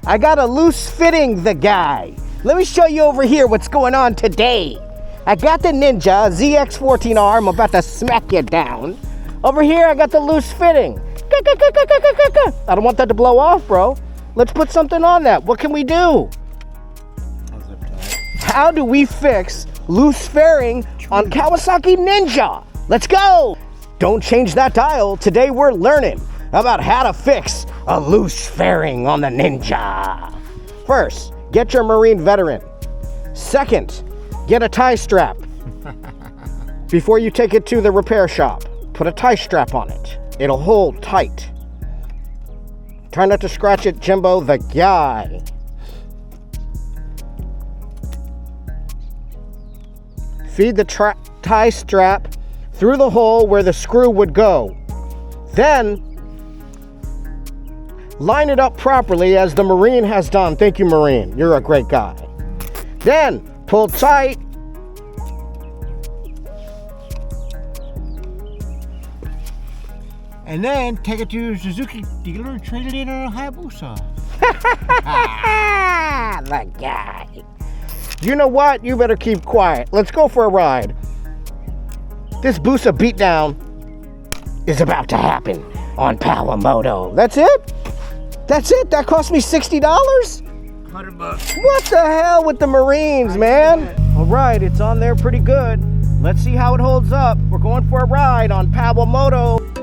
I got a loose fitting the guy. Let me show you over here what's going on today. I got the Ninja ZX14R. I'm about to smack you down. Over here, I got the loose fitting. I don't want that to blow off, bro. Let's put something on that. What can we do? How do we fix loose fairing on Kawasaki Ninja? Let's go. Don't change that dial. Today we're learning about how to fix a loose fairing on the Ninja. First, get your Marine veteran. Second, get a tie strap. Before you take it to the repair shop, put a tie strap on it. It'll hold tight. Try not to scratch it, Jimbo the guy. Feed the tie strap through the hole where the screw would go. Then, line it up properly as the Marine has done. Thank you, Marine. You're a great guy. Then, pull tight. And then take it to Suzuki dealer and trade it in on a Hayabusa. The guy. You know what? You better keep quiet. Let's go for a ride. This Busa beatdown is about to happen on Powamoto. That's it? That's it? That cost me $60? $100. What the hell with the Marines, man? All right, it's on there pretty good. Let's see how it holds up. We're going for a ride on Powamoto.